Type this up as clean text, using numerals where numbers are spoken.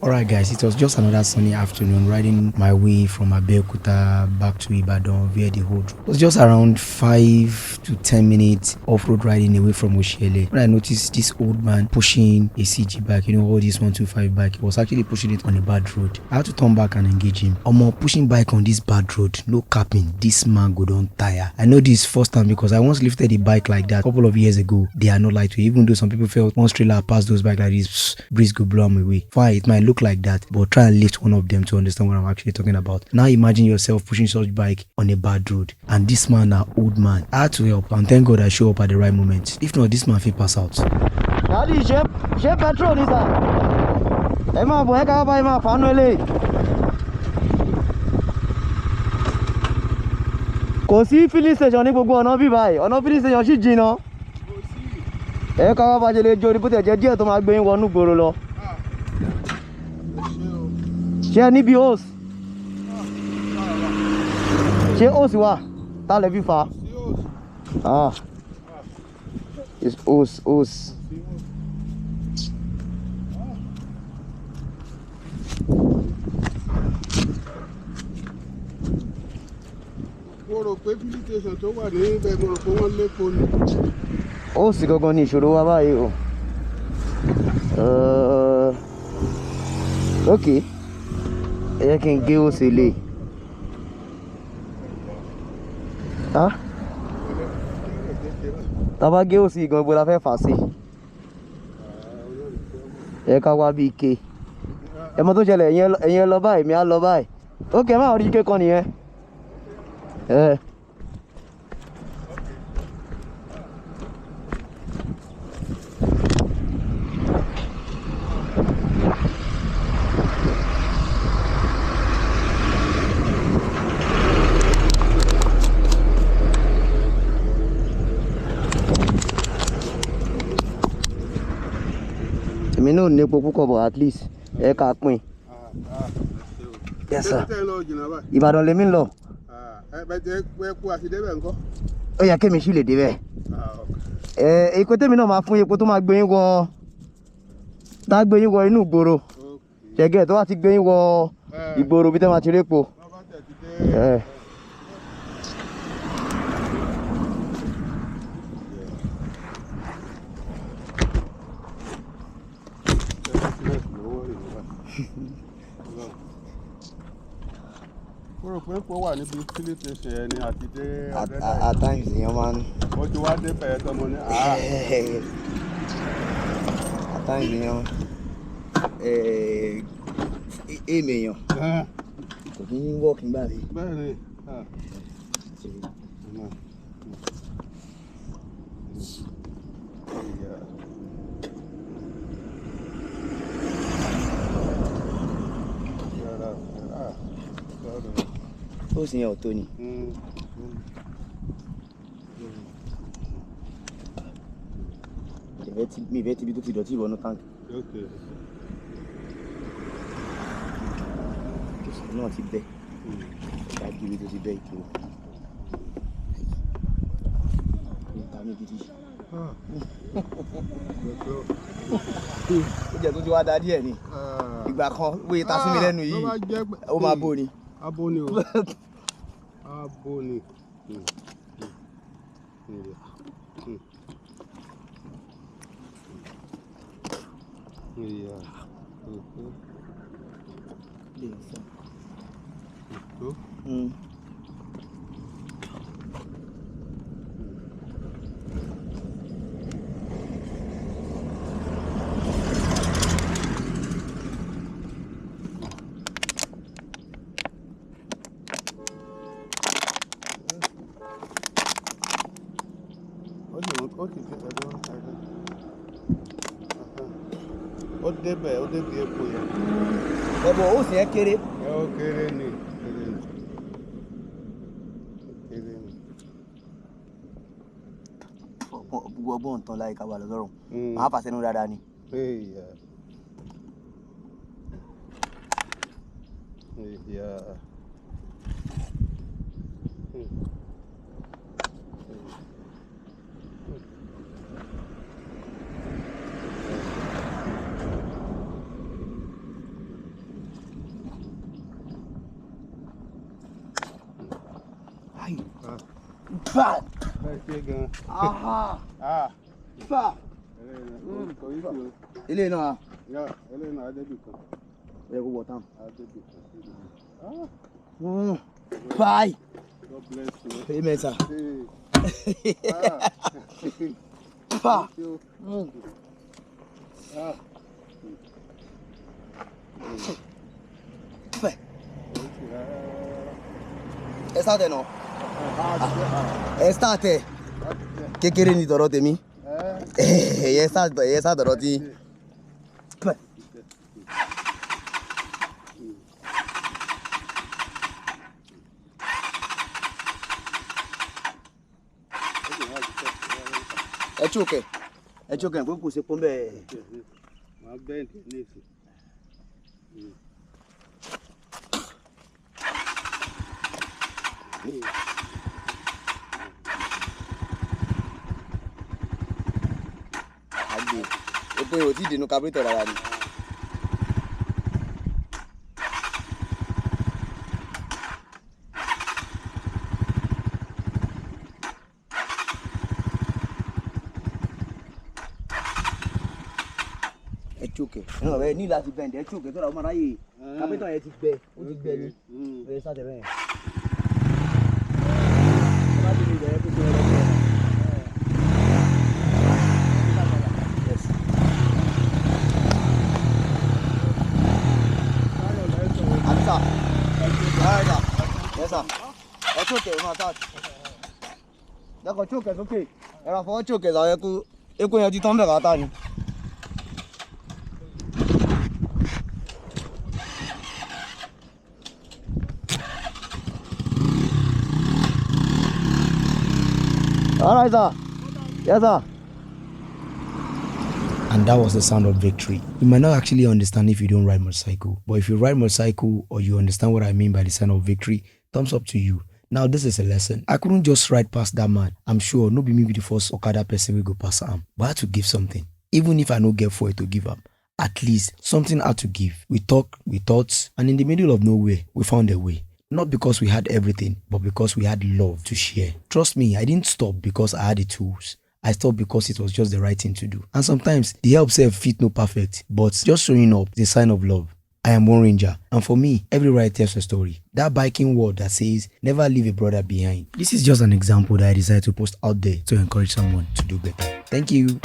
Alright guys, it was just another sunny afternoon riding my way from Abeokuta back to Ibadan via the road. It was just around 5 to 10 minutes off-road riding away from Oshiele when I noticed this old man pushing a CG bike, all this 125 bike. He was actually pushing it on a bad road. I had to turn back and engage him. Pushing bike on this bad road, no capping, this man go don tire. I know this first time because I once lifted a bike like that a couple of years ago. They are not light to, even though some people felt once trailer passed those bikes like this, breeze go blow them away. Fine, it might look like that, but try and lift one of them to understand what I'm actually talking about. Now imagine yourself pushing such bike on a bad road, and this man, an old man. I had to help, and thank God I show up at the right moment. If not, this man will pass out. Daddy, she petrol is that? Emma, boy, I buy my family. Kò sí filling station ní gbogbo ọ̀nà bí báyìí. Ọ̀nà filling station sì jìnnà. Ẹ ká wá bá jẹ lè jó ní bó tẹ̀ jẹ́ díẹ̀ tó máa gbé yín wọnú gbòòrò lọ. Ṣé níbi hose? Ṣé hose wà? Ta lè fi fà? Ah. It's hose. Mo rò pé filling station tó wà ní ibẹ̀ mo rò pé wọ́n lépo ni. Ó sì gangan ní ìṣòro wa báyìí o. Okay. Ẹ jẹ́ kí n gé ó ṣe lè. Tá bá gé ó sí gan ibo la fẹ́ fà sí. Ẹ ká wá bí ike. Ẹ mọ̀ tó ṣẹlẹ̀ ẹ̀yin lọ báyìí mi á lọ báyìí. Okay, má rí ike kan nìyẹn. Èmi náà ní epo púpọ̀ bọ̀ at least ẹ ká pín. Yes sir. Ìbàdàn lèmi ń lọ. Epo àti débẹ̀ ńkọ́? Ó yẹ kémi sì lè débẹ̀. Èkó tèmi náà máa fún epo tó máa gbé yín wọ inú ìgboro. Ṣẹ̀gẹ̀ tó wá ti gbé yín wọ ìgboro bí tẹ́ máa ti rí epo. Mo rò pé epo wà níbi filling station ẹni àti dé At times èèyàn máa ń. Mo ti wá dé bẹ̀rẹ̀ tán mo ní At times èèyàn èèyàn kò kí ń wọ́ọ̀kì gbà mí. bẹ́ẹ̀ ni. Ó sì yẹn ò tó ni. Mi ìfẹ́ ti bí tó ti dọ̀tí ìwọ̀nú táǹkì. Ìṣòro náà ti bẹ́. Ìgbà gírí tó ti bẹ́ ìkiri. Níta ní gidi. Ó jẹ́ tó ti wá dá díẹ̀ ni. Ìgbà kan wéé ta sí mi lẹ́nu yìí. Ó máa bó ni. Abo ni o. Abo ni. Ó débi epo yẹn. Ẹ̀bùn ó sì yẹn kéré. Ó kéré ni. Gbogbo ọgbọ́n tán láyé ká wà lọ́rùn. Màá fà sẹ́nu dáadáa ni. Fa. Aha. Ah. Fa. Ilé náà. Yeah, Elena Adebikan. Ẹ kò wọ̀ tán. Adebikan. Bye. God bless you. Amen, sir. Hey. Fa. Thank you. Ah. Fa. Ẹ start ẹ̀ náà. Ẹ start ẹ̀. Kékeré ni tọ̀rọ̀ tèmi. Ẹ start tọ̀rọ̀ tí. Fa. Ẹ choke pé kò ṣe pọ́n bẹ́ẹ̀. Màá bẹ́ẹ̀ntì ní ìsìn. Àgbè epo yìí ò tí ì dènù carburetor rárá ni. Ẹ choke náà ẹ ní láti bend ẹ choke tó ra ọmọ aráyè carburetor yẹn ti gbẹ ó ti gbẹ ni ẹ sá tẹ bẹ́ẹ̀. Yes, sir. Ẹ choke ẹ máa start. Dẹ́kun choke sókè. Ẹ ra fọwọ́ choke sàwọn eku yẹn ti tán bẹ̀rẹ̀ ata ni. All right, sir. Yes, sir. And that was the sound of victory. You might not actually understand if you don't ride motorcycle, but if you ride motorcycle or you understand what I mean by the sound of victory, thumbs up to you. Now this is a lesson. I couldn't just ride past that man. I'm sure no be me be the first Okada person will go past him, but I had to give something. Even if I no get for it to give up, at least something had to give. We talked, we thought, and in the middle of nowhere, we found a way. Not because we had everything, but because we had love to share. Trust me, I didn't stop because I had the tools. I stopped because it was just the right thing to do. And sometimes the help self fit no perfect, but just showing up is a sign of love. I am one ranger, and for me, every ride tells a story. That biking word that says, never leave a brother behind. This is just an example that I decided to post out there to encourage someone to do better. Thank you.